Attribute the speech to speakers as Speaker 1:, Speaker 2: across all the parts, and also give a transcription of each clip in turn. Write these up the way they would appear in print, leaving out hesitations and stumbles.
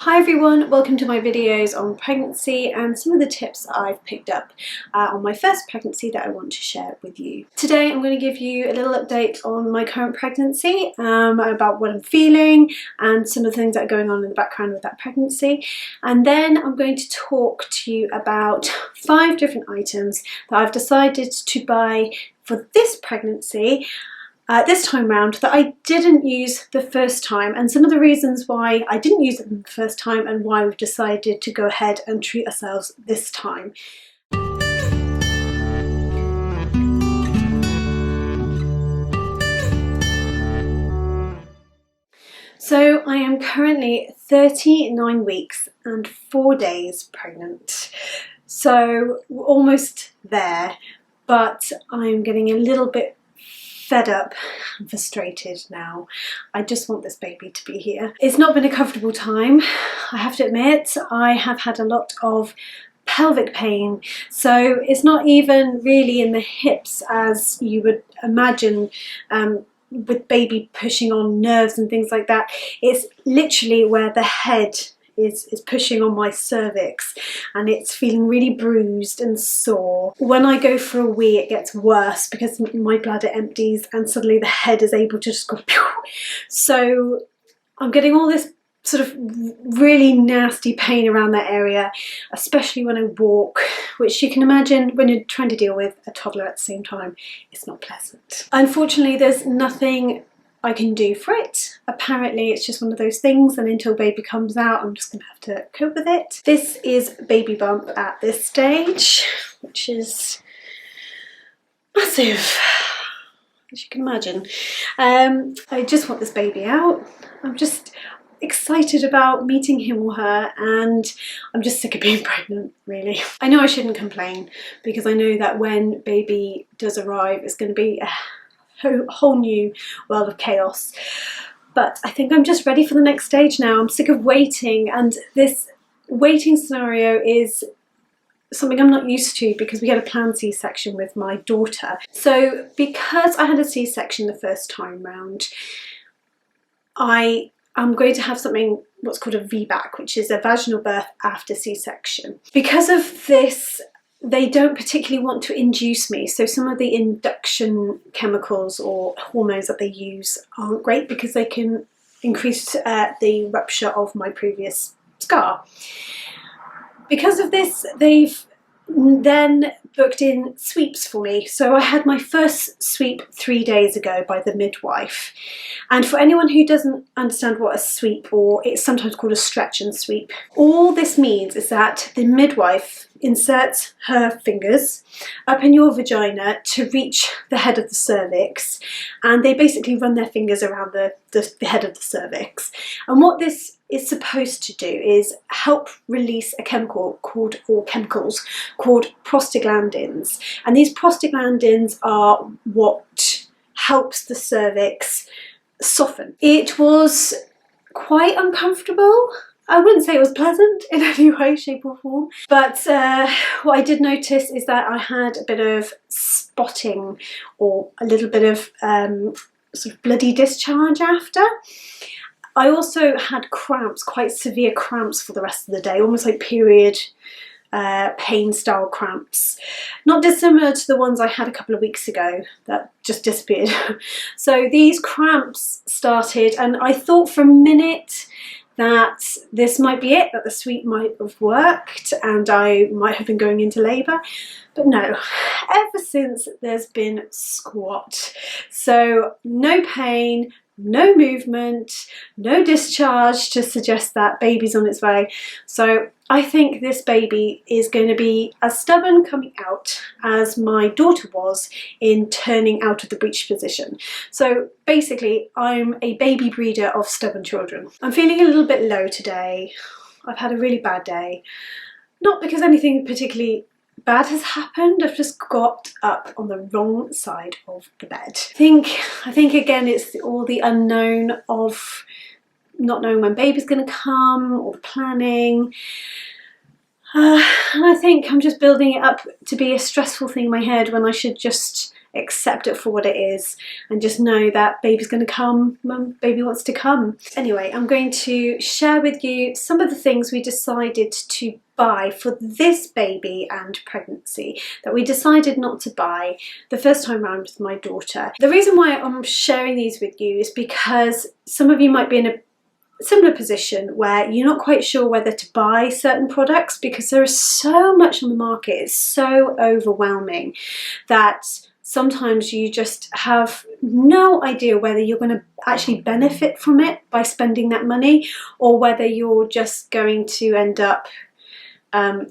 Speaker 1: Hi everyone, welcome to my videos on pregnancy and some of the tips I've picked up on my first pregnancy that I want to share with you. Today I'm going to give you a little update on my current pregnancy, about what I'm feeling and some of the things that are going on in the background with that pregnancy. And then I'm going to talk to you about 5 different items that I've decided to buy for this pregnancy this time round that I didn't use the first time, and some of the reasons why I didn't use it the first time and why we've decided to go ahead and treat ourselves this time. So I am currently 39 weeks and 4 days pregnant. So we're almost there, but I'm getting a little bit fed up and frustrated now. I just want this baby to be here. It's not been a comfortable time, I have to admit. I have had a lot of pelvic pain, so it's not even really in the hips as you would imagine with baby pushing on nerves and things like that. It's literally where the head is pushing on my cervix, and it's feeling really bruised and sore. When I go for a wee, it gets worse because my bladder empties and suddenly the head is able to just go pew. So I'm getting all this sort of really nasty pain around that area, especially when I walk, which you can imagine when you're trying to deal with a toddler at the same time, it's not pleasant. Unfortunately, there's nothing I can do for it. Apparently it's just one of those things, and until baby comes out I'm just going to have to cope with it. This is baby bump at this stage, which is massive, as you can imagine. I just want this baby out. I'm just excited about meeting him or her, and I'm just sick of being pregnant, really. I know I shouldn't complain because I know that when baby does arrive it's going to be a whole new world of chaos, but I think I'm just ready for the next stage now. I'm sick of waiting, and this waiting scenario is something I'm not used to because we had a planned C-section with my daughter. So because I had a C-section the first time round, I am going to have something what's called a VBAC, which is a vaginal birth after C-section. Because of this, they don't particularly want to induce me, so some of the induction chemicals or hormones that they use aren't great because they can increase the rupture of my previous scar. Because of this, they've then booked in sweeps for me. So I had my first sweep 3 days ago by the midwife. And for anyone who doesn't understand what a sweep, or it's sometimes called a stretch and sweep, all this means is that the midwife inserts her fingers up in your vagina to reach the head of the cervix, and they basically run their fingers around the head of the cervix. And what this is supposed to do is help release a chemical called, or chemicals called prostaglandins, and these prostaglandins are what helps the cervix soften. It was quite uncomfortable. I wouldn't say it was pleasant in any way, shape or form, but what I did notice is that I had a bit of spotting, or a little bit of sort of bloody discharge after. I also had cramps, quite severe cramps for the rest of the day, almost like period pain style cramps. Not dissimilar to the ones I had a couple of weeks ago that just disappeared. So these cramps started, and I thought for a minute that this might be it, that the sweep might have worked and I might have been going into labour. But no, ever since there's been squat. So no pain, no movement, no discharge to suggest that baby's on its way. So I think this baby is going to be as stubborn coming out as my daughter was in turning out of the breech position. So basically I'm a baby breeder of stubborn children. I'm feeling a little bit low today. I've had a really bad day. Not because anything particularly bad has happened, I've just got up on the wrong side of the bed. I think again it's all the unknown of not knowing when baby's going to come, or the planning. And I think I'm just building it up to be a stressful thing in my head when I should just accept it for what it is, and just know that baby's going to come when baby wants to come. Anyway, I'm going to share with you some of the things we decided to buy for this baby and pregnancy that we decided not to buy the first time around with my daughter. The reason why I'm sharing these with you is because some of you might be in a similar position where you're not quite sure whether to buy certain products because there is so much on the market. It's so overwhelming that sometimes you just have no idea whether you're going to actually benefit from it by spending that money, or whether you're just going to end up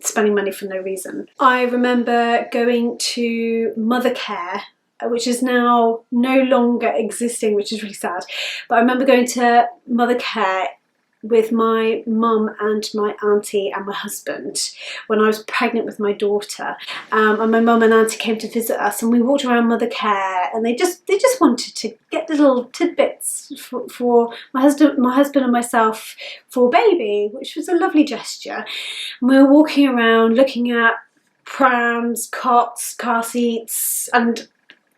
Speaker 1: spending money for no reason. I remember going to Mothercare, which is now no longer existing, which is really sad. But I remember going to Mothercare with my mum and my auntie and my husband when I was pregnant with my daughter. And my mum and auntie came to visit us, and we walked around Mothercare, and they just wanted to get little tidbits for my husband and myself for baby, which was a lovely gesture. And we were walking around looking at prams, cots, car seats, and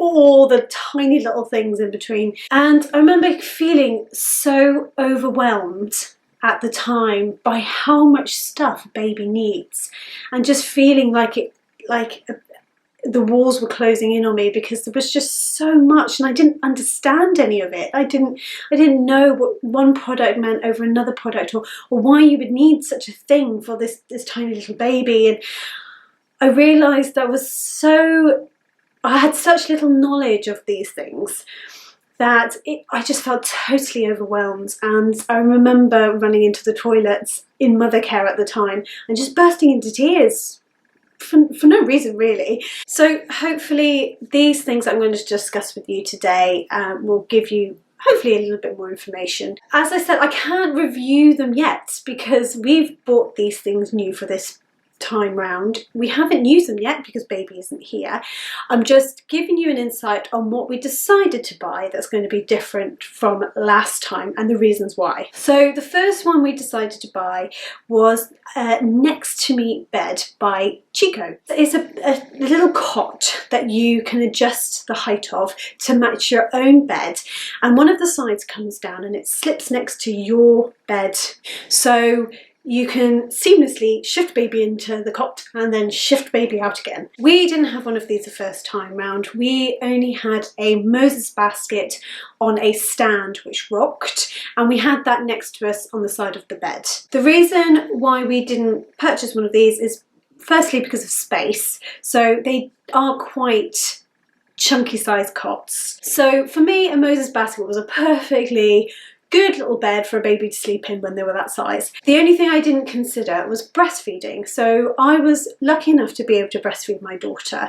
Speaker 1: all the tiny little things in between. And I remember feeling so overwhelmed at the time by how much stuff a baby needs, and just feeling like the walls were closing in on me because there was just so much, and I didn't understand any of it. I didn't know what one product meant over another product, or why you would need such a thing for this tiny little baby. And I realised I had such little knowledge of these things that I just felt totally overwhelmed. And I remember running into the toilets in Mothercare at the time and just bursting into tears for no reason really. So hopefully these things I'm going to discuss with you today will give you hopefully a little bit more information. As I said, I can't review them yet because we've bought these things new for this time round. We haven't used them yet because baby isn't here. I'm just giving you an insight on what we decided to buy that's going to be different from last time and the reasons why. So the first one we decided to buy was a Next2Me bed by Chicco. It's a little cot that you can adjust the height of to match your own bed, and one of the sides comes down and it slips next to your bed, so you can seamlessly shift baby into the cot and then shift baby out again. We didn't have one of these the first time round. We only had a Moses basket on a stand which rocked, and we had that next to us on the side of the bed. The reason why we didn't purchase one of these is firstly because of space. So they are quite chunky size cots. So for me, a Moses basket was a perfectly good little bed for a baby to sleep in when they were that size. The only thing I didn't consider was breastfeeding. So I was lucky enough to be able to breastfeed my daughter,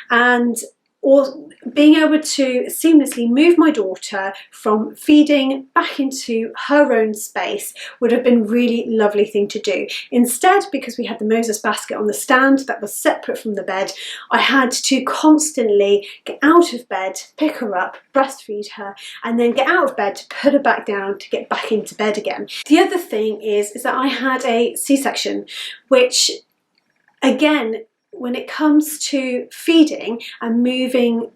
Speaker 1: and or being able to seamlessly move my daughter from feeding back into her own space would have been a really lovely thing to do. Instead, because we had the Moses basket on the stand that was separate from the bed, I had to constantly get out of bed, pick her up, breastfeed her, and then get out of bed to put her back down to get back into bed again. The other thing is that I had a C-section, which again, when it comes to feeding and moving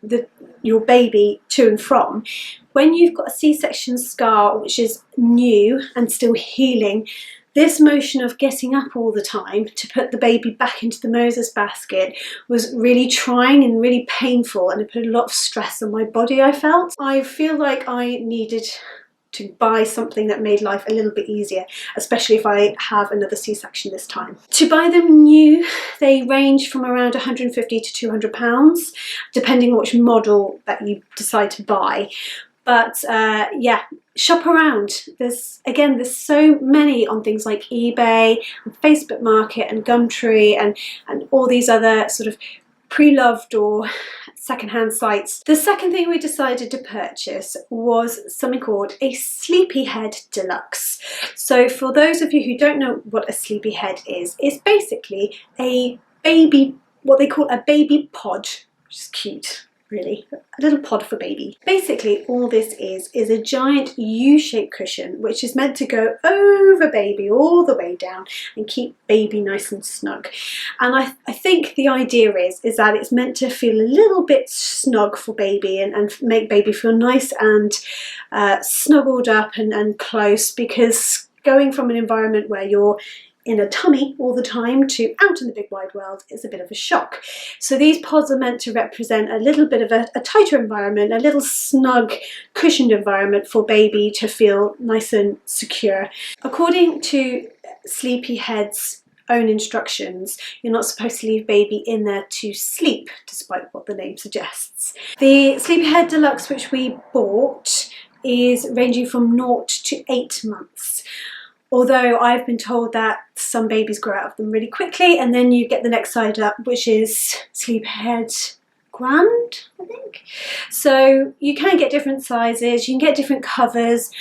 Speaker 1: your baby to and from, when you've got a C-section scar which is new and still healing, this motion of getting up all the time to put the baby back into the Moses basket was really trying and really painful, and it put a lot of stress on my body, I felt. I feel like I needed to buy something that made life a little bit easier, especially if I have another C-section this time. To buy them new, they range from around £150 to £200, depending on which model that you decide to buy. But yeah, shop around. There's so many on things like eBay and Facebook Market and Gumtree and all these other sort of pre-loved or secondhand sites. The second thing we decided to purchase was something called a Sleephead Deluxe. So for those of you who don't know what a Sleephead is, it's basically a baby, what they call a baby pod, which is cute. really, a little pod for baby. Basically all this is a giant U-shaped cushion which is meant to go over baby all the way down and keep baby nice and snug. And I think the idea is that it's meant to feel a little bit snug for baby and make baby feel nice and snuggled up and close, because going from an environment where you're in a tummy all the time to out in the big wide world is a bit of a shock. So these pods are meant to represent a little bit of a tighter environment, a little snug cushioned environment for baby to feel nice and secure. According to Sleephead's own instructions, you're not supposed to leave baby in there to sleep, despite what the name suggests. The Sleephead Deluxe, which we bought, is ranging from 0 to 8 months. Although I've been told that some babies grow out of them really quickly, and then you get the next side up, which is Sleephead Grand, I think. So you can get different sizes, you can get different covers.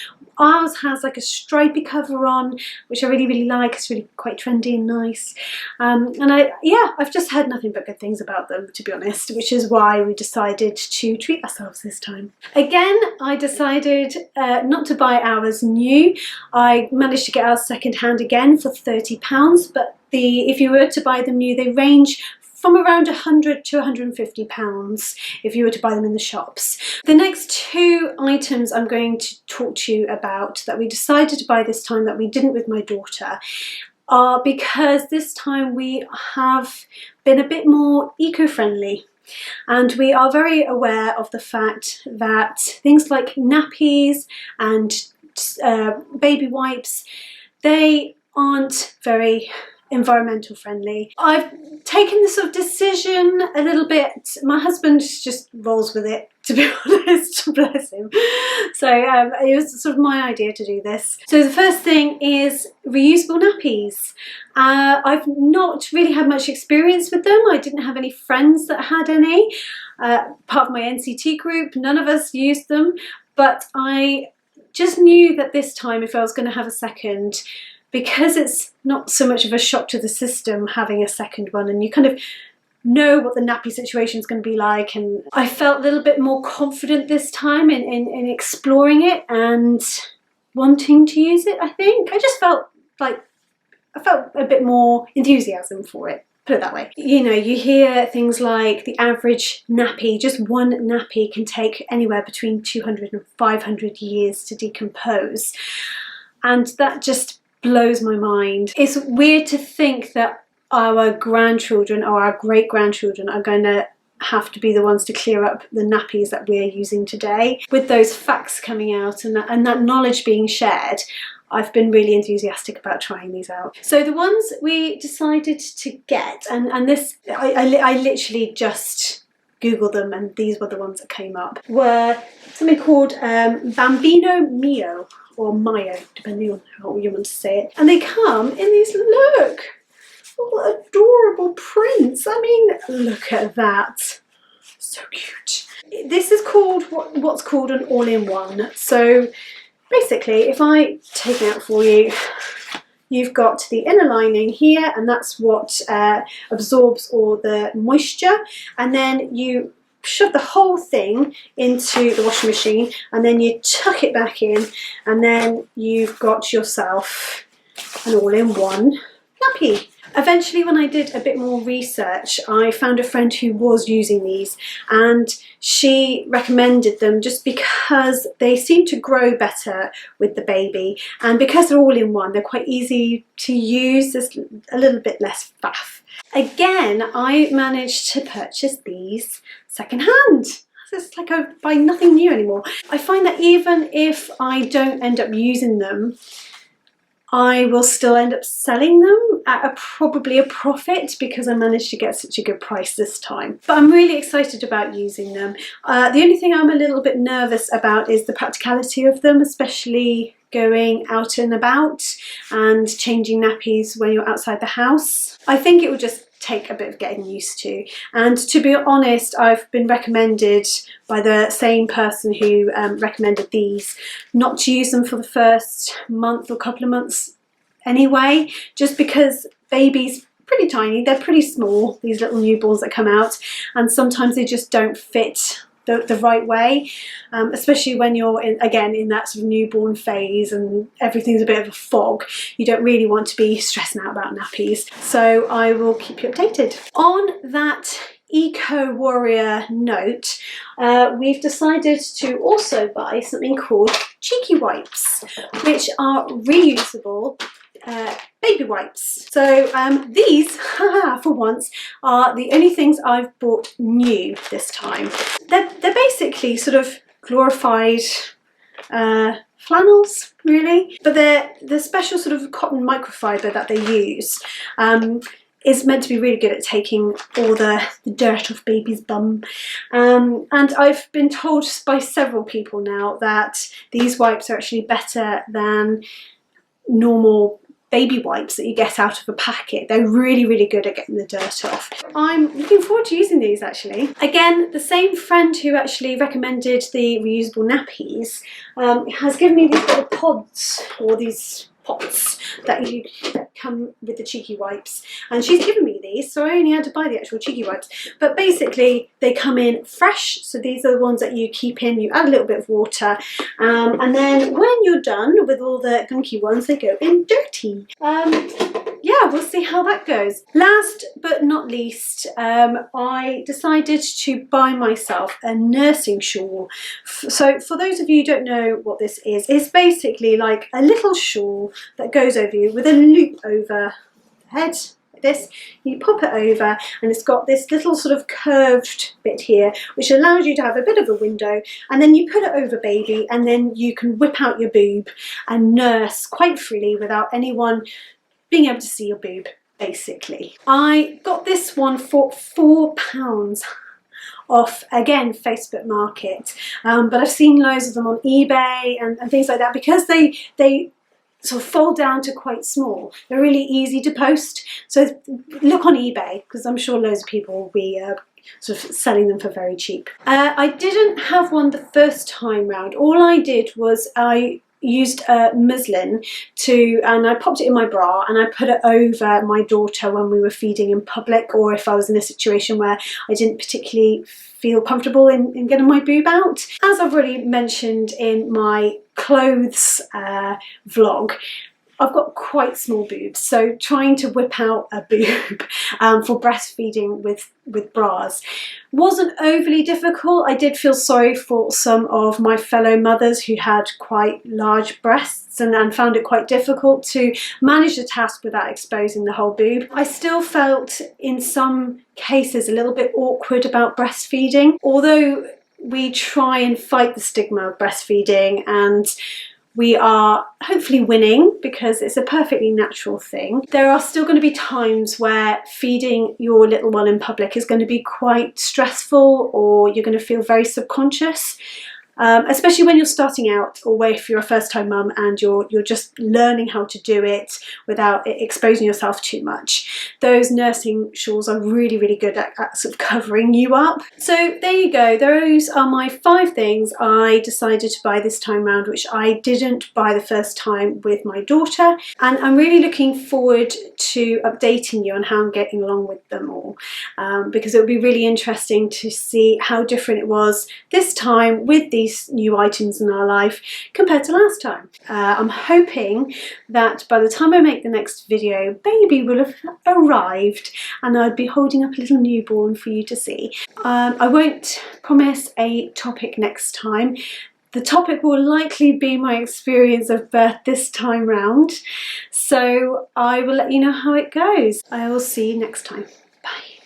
Speaker 1: Ours has like a stripy cover on, which I really like. It's really quite trendy and nice. And I've just heard nothing but good things about them, to be honest, which is why we decided to treat ourselves this time. Again, I decided not to buy ours new. I managed to get ours second hand again for £30, but if you were to buy them new, they range from around £100 to £150 if you were to buy them in the shops. The next two items I'm going to talk to you about that we decided to buy this time that we didn't with my daughter are because this time we have been a bit more eco-friendly. And we are very aware of the fact that things like nappies and baby wipes, they aren't very environmental friendly. I've taken this sort of decision a little bit. My husband just rolls with it, to be honest, bless him. So it was sort of my idea to do this. So the first thing is reusable nappies. I've not really had much experience with them. I didn't have any friends that had any. Part of my NCT group, none of us used them, but I just knew that this time, if I was going to have a second, because it's not so much of a shock to the system having a second one, and you kind of know what the nappy situation is going to be like, and I felt a little bit more confident this time in exploring it and wanting to use it. I think I just felt like I felt a bit more enthusiasm for it, put it that way. You know, you hear things like the average nappy, just one nappy can take anywhere between 200 and 500 years to decompose, and that just blows my mind. It's weird to think that our grandchildren or our great-grandchildren are going to have to be the ones to clear up the nappies that we're using today. With those facts coming out and that knowledge being shared, I've been really enthusiastic about trying these out. So the ones we decided to get, and this, I literally just Googled them and these were the ones that came up, were something called Bambino Mio, or Mio, depending on how you want to say it. And they come in these, look, what adorable prints. I mean, look at that. So cute. This is called what's called an all-in-one. So basically, if I take it out for you, you've got the inner lining here, and that's what absorbs all the moisture. And then you shove the whole thing into the washing machine, and then you tuck it back in, and then you've got yourself an all-in-one nappy. Eventually, when I did a bit more research, I found a friend who was using these, and she recommended them just because they seem to grow better with the baby, and because they're all in one, they're quite easy to use. There's a little bit less faff. Again, I managed to purchase these secondhand. It's like I buy nothing new anymore. I find that even if I don't end up using them, I will still end up selling them at probably a profit because I managed to get such a good price this time. But I'm really excited about using them. The only thing I'm a little bit nervous about is the practicality of them, especially going out and about and changing nappies when you're outside the house. I think it will just take a bit of getting used to, and to be honest, I've been recommended by the same person who recommended these not to use them for the first month or couple of months anyway, just because babies pretty tiny. They're pretty small, these little newborns that come out, and sometimes they just don't fit the right way, especially when you're again in that sort of newborn phase and everything's a bit of a fog. You don't really want to be stressing out about nappies, so I will keep you updated. On that eco warrior note, we've decided to also buy something called cheeky wipes, which are reusable baby wipes. So these, for once, are the only things I've bought new this time. They're basically sort of glorified flannels, really, but they're the special sort of cotton microfiber that they use. Is meant to be really good at taking all the dirt off baby's bum, and I've been told by several people now that these wipes are actually better than normal baby wipes that you get out of a packet. They're really, really good at getting the dirt off. I'm looking forward to using these actually. Again, the same friend who actually recommended the reusable nappies has given me these little pods, or these pots that come with the cheeky wipes, and she's given me these, so I only had to buy the actual cheeky wipes. But basically they come in fresh, so these are the ones that you keep in, you add a little bit of water, and then when you're done with all the gunky ones, they go in dirty. Yeah, we'll see how that goes. Last but not least, I decided to buy myself a nursing shawl. So for those of you who don't know what this is, it's basically like a little shawl that goes over you with a loop over the head, like this. You pop it over, and it's got this little sort of curved bit here, which allows you to have a bit of a window, and then you put it over baby, and then you can whip out your boob and nurse quite freely without anyone being able to see your boob, basically. I got this one for £4 off, again, Facebook Market, but I've seen loads of them on eBay and things like that, because they sort of fold down to quite small. They're really easy to post, so look on eBay, because I'm sure loads of people will be sort of selling them for very cheap. I didn't have one the first time round. All I did was I used a muslin and I popped it in my bra, and I put it over my daughter when we were feeding in public, or if I was in a situation where I didn't particularly feel comfortable in getting my boob out. As I've already mentioned in my clothes vlog, I've got quite small boobs, so trying to whip out a boob for breastfeeding with bras wasn't overly difficult. I did feel sorry for some of my fellow mothers who had quite large breasts and found it quite difficult to manage the task without exposing the whole boob. I still felt in some cases a little bit awkward about breastfeeding, although we try and fight the stigma of breastfeeding, and we are hopefully winning because it's a perfectly natural thing. There are still going to be times where feeding your little one in public is going to be quite stressful, or you're going to feel very subconscious. Especially when you're starting out, or if you're a first-time mum and you're just learning how to do it without exposing yourself too much. Those nursing shawls are really, really good at sort of covering you up. So there you go. Those are my 5 things I decided to buy this time round, which I didn't buy the first time with my daughter. And I'm really looking forward to updating you on how I'm getting along with them all, because it would be really interesting to see how different it was this time with these new items in our life compared to last time. I'm hoping that by the time I make the next video, baby will have arrived and I'd be holding up a little newborn for you to see. I won't promise a topic next time. The topic will likely be my experience of birth this time round, so I will let you know how it goes. I will see you next time. Bye.